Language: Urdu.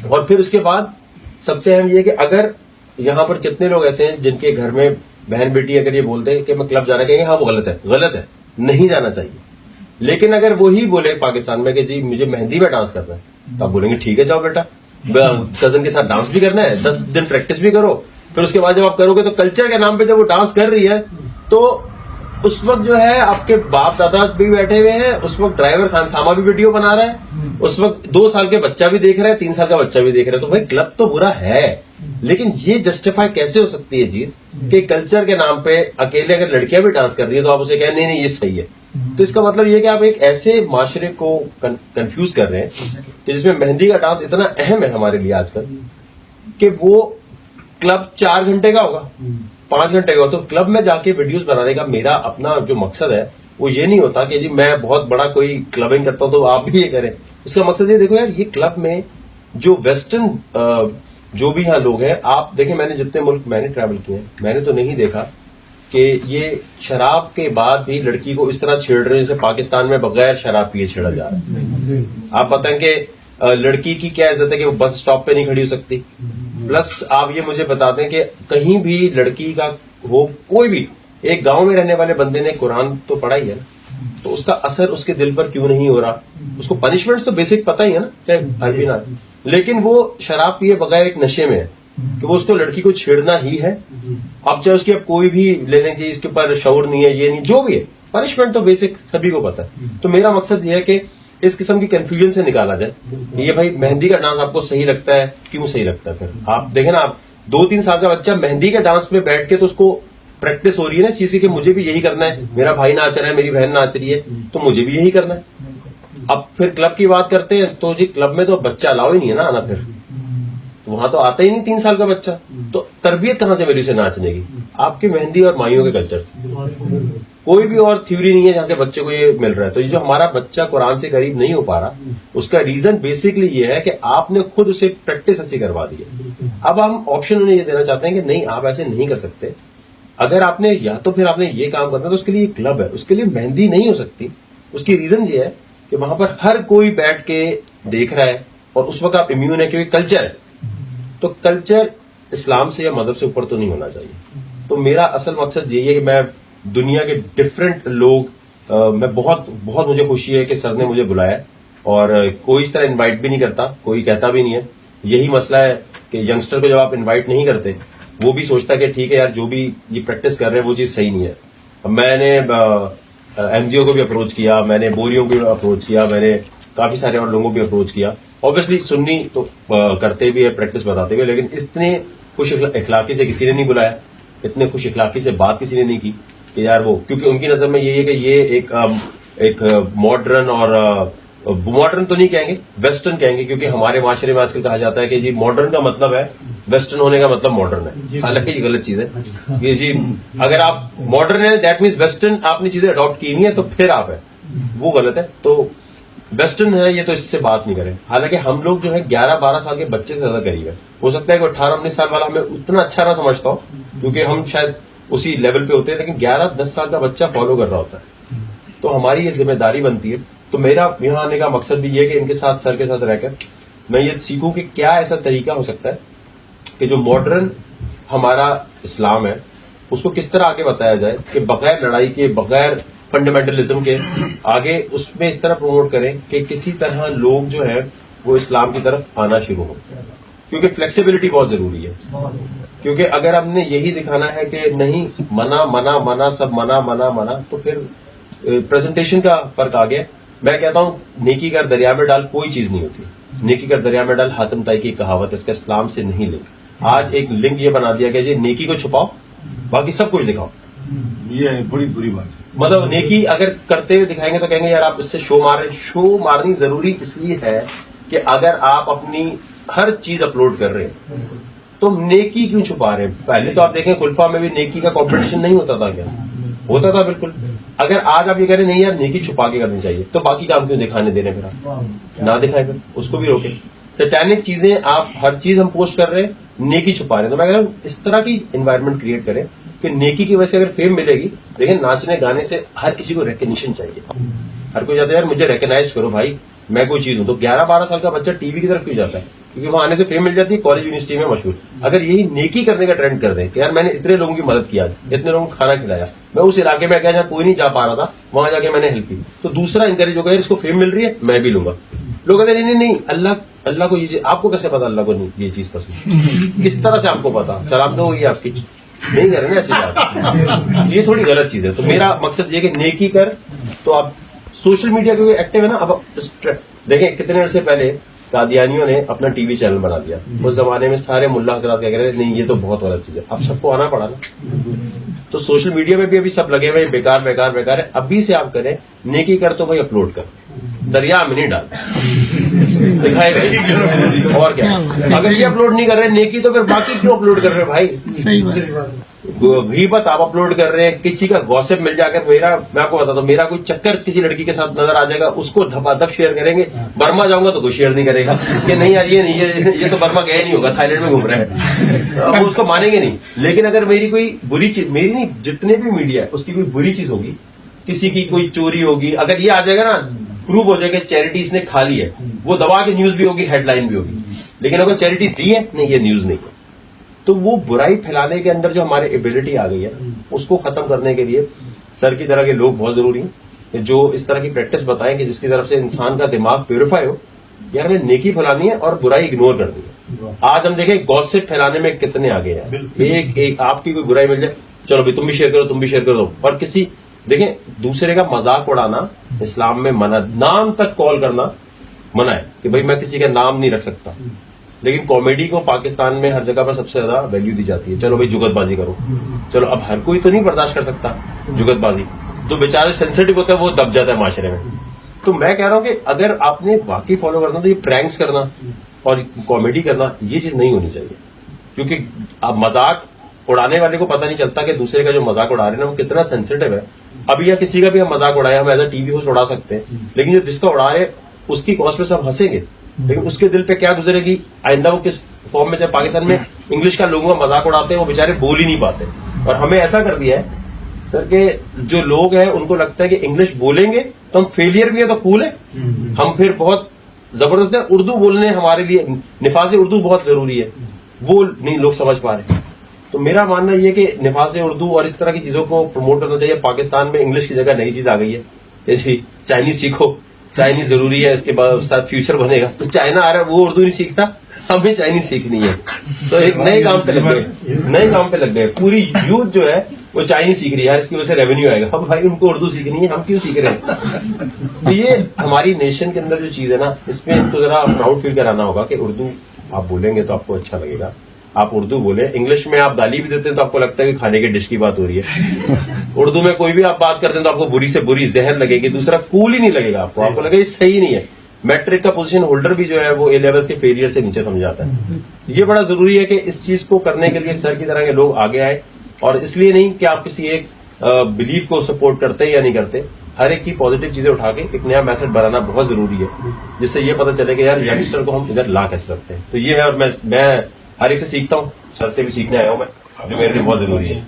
اور پھر اس کے بعد سب سے اہم یہ کہ اگر یہاں پر کتنے لوگ ایسے ہیں جن کے گھر میں بہن بیٹی اگر یہ بولتے ہیں کہ میں کلب جانا چاہیے، ہاں وہ غلط ہے، نہیں جانا چاہیے. لیکن اگر وہی بولے پاکستان میں کہ جی مجھے مہندی میں ڈانس کرنا ہے، تو آپ بولیں گے ٹھیک ہے جاؤ بیٹا، کزن کے ساتھ ڈانس بھی کرنا ہے، 10 دن پریکٹس بھی کرو. پھر اس کے بعد جب آپ کرو گے تو کلچر کے نام پہ جب وہ ڈانس کر رہی ہے تو اس وقت جو ہے آپ کے باپ دادا بھی بیٹھے ہوئے ہیں، اس وقت ڈرائیور خانسامہ بھی ویڈیو بنا رہا ہے، اس وقت 2 سال کے بچہ بھی دیکھ رہا ہے، 3 سال کا بچہ بھی دیکھ رہا ہے. تو بھائی کلب تو برا ہے، لیکن یہ جسٹیفائی کیسے ہو سکتی ہے چیز کہ کلچر کے نام پہ اکیلے اگر لڑکیاں بھی ڈانس کر رہی ہیں تو آپ اسے کہیں نہیں یہ صحیح ہے. تو اس کا مطلب یہ کہ آپ ایک ایسے معاشرے کو کنفیوز کر رہے ہیں کہ جس میں مہندی کا ڈانس اتنا اہم ہے ہمارے لیے آج کل کہ وہ کلب 4 گھنٹے کا ہوگا، 5 گھنٹے کا. تو کلب میں جا کے ویڈیوز بنانے کا میرا اپنا جو مقصد ہے وہ یہ نہیں ہوتا کہ جی میں بہت بڑا کوئی کلبنگ کرتا ہوں تو آپ بھی یہ کریں. اس کا مقصد یہ دیکھو یار، یہ کلب میں جو ویسٹرن جو بھی یہاں لوگ ہیں، آپ دیکھیں میں نے جتنے ملک میں نے ٹریول کیے ہیں، میں نے تو نہیں دیکھا کہ یہ شراب کے بعد بھی لڑکی کو اس طرح چھیڑ رہے ہیں جیسے پاکستان میں بغیر شراب پیے چھیڑا جا رہا ہے. آپ بتائیں کہ لڑکی کی کیا عزت ہے کہ وہ بس اسٹاپ پہ نہیں کھڑی ہو سکتی. پلس آپ یہ مجھے بتا دیں کہ کہیں بھی لڑکی کا ہو، کوئی بھی ایک گاؤں میں رہنے والے بندے نے قرآن تو پڑھا ہی ہے نا، تو اس کا اثر اس کے دل پر کیوں نہیں ہو رہا؟ اس کو پنشمنٹ تو بیسک پتہ ہی ہے نا، چاہے عربی نہ، لیکن وہ شراب پیے بغیر ایک نشے میں ہے کہ وہ اس کو لڑکی کو چھیڑنا ہی ہے. اب چاہے اس کی اب کوئی بھی لے لیں کہ اس کے اوپر شعور نہیں ہے، یہ نہیں، جو بھی ہے پنشمنٹ تو بیسک سبھی کو پتہ ہے. تو میرا مقصد یہ ہے کہ اس قسم کی کنفیوژن سے نکالا جائے کہ یہ بھائی مہندی کا ڈانس آپ کو صحیح لگتا ہے، کیوں صحیح لگتا ہے؟ پھر آپ دیکھیں نا، آپ 2-3 سال کا بچہ مہندی کے ڈانس میں بیٹھ کے تو اس کو پریکٹس ہو رہی ہے نا اس چیز کی کہ مجھے بھی یہی کرنا ہے، میرا بھائی ناچ رہا ہے، میری بہن ناچ رہی ہے تو مجھے بھی یہی کرنا ہے. اب پھر کلب کی بات کرتے ہیں تو جی کلب میں تو بچہ الاؤ ہی نہیں ہے نا آنا، پھر وہاں تو آتا ہی نہیں 3 سال کا بچہ. تو تربیت کہاں سے میری سے ناچنے کی؟ آپ کی مہندی اور مائیوں کے کلچر سے. کوئی بھی اور تھیوری نہیں ہے جہاں سے بچے کو یہ مل رہا ہے. تو یہ جو ہمارا بچہ قرآن سے قریب نہیں ہو پا رہا، اس کا ریزن بیسکلی یہ ہے کہ آپ نے خود اسے پریکٹس ایسی کروا دی ہے. اب ہم آپشن انہیں یہ دینا چاہتے ہیں کہ نہیں آپ ایسے نہیں کر سکتے. اگر آپ نے یا تو پھر آپ نے یہ کام کرنا ہے تو اس کے لیے ایک کلب ہے، اس کے لیے مہندی نہیں ہو سکتی. اس کی ریزن یہ ہے کہ وہاں پر ہر کوئی بیٹھ کے دیکھ رہا ہے اور اس وقت آپ امیون ہے کیونکہ کلچر ہے. تو کلچر اسلام سے یا مذہب سے اوپر تو نہیں ہونا چاہیے. تو میرا اصل مقصد یہی ہے کہ میں دنیا کے ڈفرینٹ لوگ، میں بہت مجھے خوشی ہے کہ سر نے مجھے بلایا اور کوئی اس طرح انوائٹ بھی نہیں کرتا، کوئی کہتا بھی نہیں ہے. یہی مسئلہ ہے کہ ینگسٹر کو جب آپ انوائٹ نہیں کرتے وہ بھی سوچتا ہے کہ ٹھیک ہے یار جو بھی یہ پریکٹس کر رہے ہیں وہ چیز صحیح نہیں ہے. میں نے این جی او کو بھی اپروچ کیا، میں نے بوریوں کو بھی اپروچ کیا، میں نے کافی سارے اور لوگوں کو بھی اپروچ کیا. اوبیسلی سنی تو کرتے بھی ہے، پریکٹس بتاتے ہوئے، لیکن اتنے خوش اخلاقی سے کسی نے نہیں بلایا، اتنے خوش اخلاقی سے بات کسی نے نہیں کی کہ یار وہ، کیونکہ ان کی نظر میں یہ ہے کہ یہ ایک ماڈرن، اور ماڈرن تو نہیں کہیں گے، ویسٹرن کہیں گے، کیونکہ ہمارے معاشرے میں آج کل کہا جاتا ہے کہ جی ماڈرن کا مطلب ہے ویسٹرن ہونے کا مطلب ماڈرن ہے. حالانکہ یہ غلط چیز ہے کہ جی اگر آپ ماڈرن ہیں دیٹ مینس ویسٹرن آپ نے چیزیں اڈاپٹ کی نہیں ہے تو پھر آپ ہیں، وہ غلط ہے. تو ویسٹرن ہے یہ تو اس سے بات نہیں کریں. حالانکہ ہم لوگ جو ہے 11-12 سال کے بچے سے زیادہ قریب ہے. ہو سکتا ہے کہ 18-19 سال والا ہمیں اتنا اچھا نہ سمجھتا ہو کیونکہ ہم شاید اسی لیول پہ ہوتے ہیں، لیکن 11-10 سال کا بچہ فالو کر رہا ہوتا ہے. تو ہماری یہ ذمہ داری بنتی ہے. تو میرا یہاں آنے کا مقصد بھی یہ ہے کہ ان کے ساتھ سر کے ساتھ رہ کر میں یہ سیکھوں کہ کیا ایسا طریقہ ہو سکتا ہے کہ جو ماڈرن ہمارا اسلام ہے اس کو کس طرح آگے بتایا جائے کہ بغیر لڑائی کے، بغیر فنڈامنٹلزم کے آگے اس میں اس طرح پروموٹ کریں کہ کسی طرح لوگ جو ہے وہ اسلام کی طرف آنا شروع ہو. کیونکہ فلیکسیبلٹی بہت ضروری ہے. کیونکہ اگر ہم نے یہی دکھانا ہے کہ نہیں منع سب منع تو پھر پریزنٹیشن کا فرق آ گیا. میں کہتا ہوں نیکی کر دریا میں ڈال کوئی چیز نہیں ہوتی. نیکی کر دریا میں ڈال حاتم طائی کی کہاوت، اس کا اسلام سے نہیں لنک. آج ایک لنک یہ بنا دیا کہ جی نیکی کو چھپاؤ باقی سب کچھ دکھاؤ. یہ بڑی بری بات. مطلب نیکی اگر کرتے ہوئے دکھائیں گے تو کہیں گے یار آپ اس سے شو مار رہے ہیں. شو مارنی ضروری اس لیے ہے کہ اگر آپ اپنی ہر چیز اپلوڈ کر رہے ہیں تو نیکی کیوں چھپا رہے ہیں؟ پہلے تو آپ دیکھیں خلفاء میں بھی نیکی کا کمپٹیشن نہیں ہوتا تھا. کیا ہوتا تھا؟ بالکل. اگر آج آپ یہ کہہ رہے ہیں نہیں یار نیکی چھپا کے کرنی چاہیے تو باقی کام کیوں دکھانے دے رہے ہیں؟ پھر آپ نہ دکھائیں، پھر اس کو بھی روکیں. سیٹینک چیزیں آپ ہر چیز ہم پوسٹ کر رہے ہیں، نیکی چھپا رہے ہیں. تو میں کہہ رہا ہوں اس طرح کی انوائرمنٹ کریٹ کریں کہ نیکی کی وجہ سے اگر فیم ملے گی، لیکن ناچنے گانے سے ہر کسی کو ریکگنیشن چاہیے. ہر کوئی چاہتا ہے یار مجھے ریکگنائز کرو بھائی میں کوئی چیز ہوں. تو 11-12 سال کا بچہ ٹی وی کی طرف کیوں جاتا ہے؟ کیونکہ وہاں آنے سے فیم مل جاتی ہے, کالج یونیورسٹی میں مشہور. اگر یہی نیکی کرنے کا ٹرینڈ کر دیں کہ یار میں نے اتنے لوگوں کی مدد کیا, اتنے لوگوں کو کھانا کھلایا, میں اس علاقے میں گیا جہاں کوئی نہیں جا پا رہا تھا, وہاں جا کے میں نے ہیلپ کی, تو دوسرا انکریج ہوگا اس کو فیم مل رہی ہے میں بھی لوں گا. لوگ کہتے ہیں نہیں اللہ کو یہ چیز, آپ کو کیسے پتا اللہ کو یہ چیز پسند, کس طرح سے آپ کو پتا, سلام تو ہوئی آپ کی, نہیں کر رہے نا ایسی بات, یہ تھوڑی غلط چیز ہے. تو میرا مقصد یہ کہ نیکی کر. تو آپ سوشل میڈیا کے ایکٹیو ہے نا, اب دیکھیں کتنے عرصے پہلے قادیانیوں نے اپنا ٹی وی چینل بنا دیا, اس زمانے میں سارے ملا حضرات کہہ رہے تھے نہیں یہ تو بہت غلط چیز ہے, اب سب کو آنا پڑا نا. تو سوشل میڈیا میں بھی ابھی سب لگے ہوئے بیکار بیکار بیکار ہے, ابھی سے آپ کریں نیکی کر تو بھائی اپلوڈ کر, دریا میں نہیں ڈال, دکھائے گا اور کیا. اگر یہ اپلوڈ نہیں کر رہے نیکی تو پھر باقی کیوں اپلوڈ کر رہے بھائی. غیبت آپ اپلوڈ کر رہے ہیں, کسی کا گوسپ مل جا کر, میں آپ کو بتاتا ہوں میرا کوئی چکر کسی لڑکی کے ساتھ نظر آ جائے گا, اس کو دھپا دھپ شیئر کریں گے. برما جاؤں گا تو کوئی شیئر نہیں کرے گا کہ نہیں یار یہ تو برما گیا نہیں ہوگا, تھائی لینڈ میں گھوم رہا ہے, اب اس کو مانیں گے نہیں. لیکن اگر میری کوئی بری چیز, میری نہیں جتنے بھی میڈیا ہے اس کی کوئی بری چیز ہوگی, کسی کی کوئی چوری ہوگی, اگر یہ آ جائے گا نا پروف ہو جائے گا چیریٹیز نے کھا لی ہے, وہ دبا کے نیوز بھی ہوگی, ہیڈ لائن بھی ہوگی. لیکن اگر چیریٹی دی ہے نہیں یہ نیوز نہیں ہے, تو وہ برائی پھیلانے کے اندر جو ہمارے ایبلٹی آ گئی ہے اس کو ختم کرنے کے لیے سر کی طرح کے لوگ بہت ضروری ہیں جو اس طرح کی پریکٹس بتائیں کہ جس کی طرف سے انسان کا دماغ پیوریفائی ہو. یار ہمیں نیکی پھیلانی ہے اور برائی اگنور کرنی ہے. آج ہم دیکھیں گوسپ پھیلانے میں کتنے آگے ہیں, ایک آپ کی کوئی برائی مل جائے چلو بھائی تم بھی شیئر کرو, تم بھی شیئر کرو. اور کسی دیکھیں دوسرے کا مذاق اڑانا اسلام میں منع, نام تک کال کرنا منع ہے کہ بھائی میں کسی کا نام نہیں رکھ سکتا. لیکن کامیڈی کو پاکستان میں ہر جگہ پر سب سے زیادہ ویلیو دی جاتی ہے. چلو بھائی جگت بازی کرو, چلو اب ہر کوئی تو نہیں برداشت کر سکتا جگت بازی, تو بیچارے سینسٹیو ہوتا ہے وہ دب جاتا ہے معاشرے میں. تو میں کہہ رہا ہوں کہ اگر آپ نے واقعی فالو کرنا تو یہ پرینکس کرنا اور کامیڈی کرنا یہ چیز نہیں ہونی چاہیے, کیونکہ اب مذاق اڑانے والے کو پتہ نہیں چلتا کہ دوسرے کا جو مذاق اڑا رہے ہیں نا وہ کتنا سینسٹیو ہے. ابھی یا کسی کا بھی ہم مذاق اڑائے, ہم as A T V host اڑا سکتے ہیں, لیکن جو جس کا اڑا رہے اس کی کاسٹ پہ سب ہنسیں گے, لیکن اس کے دل پہ کیا گزرے گی آئندہ وہ کس فارم میں. چاہے پاکستان میں انگلش کا لوگوں کا مذاق اڑاتے ہیں وہ بےچارے بول ہی نہیں پاتے, اور ہمیں ایسا کر دیا ہے سر کہ جو لوگ ہیں ان کو لگتا ہے کہ انگلش بولیں گے تو ہم فیلئر بھی ہے تو کول ہے, ہم پھر بہت زبردست ہے. اردو بولنے ہمارے لیے نفاذ اردو بہت ضروری ہے, وہ نہیں لوگ سمجھ پا رہے. تو میرا ماننا یہ کہ نفاذ اردو اور اس طرح کی چیزوں کو پروموٹ کرنا چاہیے. پاکستان میں انگلش کی جگہ نئی چیز آ گئی ہے, جیسے چائنیز سیکھو, چائنیز ضروری ہے, اس کے بعد ساتھ فیوچر بنے گا. تو چائنا آ رہا ہے وہ اردو نہیں سیکھتا, ہمیں چائنیز سیکھنی ہے. تو ایک نئے کام پہ لگ گئے, پوری یوتھ جو ہے وہ چائنیز سیکھ رہی ہے, اس کی وجہ سے ریونیو آئے گا. اب بھائی ان کو اردو سیکھنی ہے, ہم کیوں سیکھ رہے ہیں؟ تو یہ ہماری نیشن کے اندر جو چیز ہے نا, اس میں ان کو ذرا پراؤڈ فیل کرانا ہوگا کہ اردو آپ بولیں گے تو آپ کو اچھا لگے گا. آپ اردو بولیں, انگلش میں آپ گالی بھی دیتے ہیں تو آپ کو لگتا ہے کہ کھانے کے ڈش کی بات ہو رہی ہے. اردو میں کوئی بھی آپ بات کرتے ہیں تو آپ کو بری سے بری زہر لگے گی, دوسرا کول ہی نہیں لگے گا, آپ کو لگے گا یہ صحیح نہیں ہے. میٹرک کا پوزیشن ہولڈر بھی جو ہے وہ اے لیولس کے فیلئر سے نیچے سمجھاتا ہے. یہ بڑا ضروری ہے کہ اس چیز کو کرنے کے لیے سر کی طرح کے لوگ آگے آئے, اور اس لیے نہیں کہ آپ کسی ایک بلیف کو سپورٹ کرتے یا نہیں کرتے, ہر ایک کی پازیٹیو چیزیں اٹھا کے ایک نیا میتھڈ بنانا بہت ضروری ہے, جس سے یہ پتہ چلے کہ یار ینگسٹر کو ہم ادھر لا کیسے سکتے ہیں. تو یہ ہے, اور میں ہر ایک سے سیکھتا ہوں, سر سے بھی سیکھنے آیا ہوں میں, جو میرے لیے بہت ضروری ہے.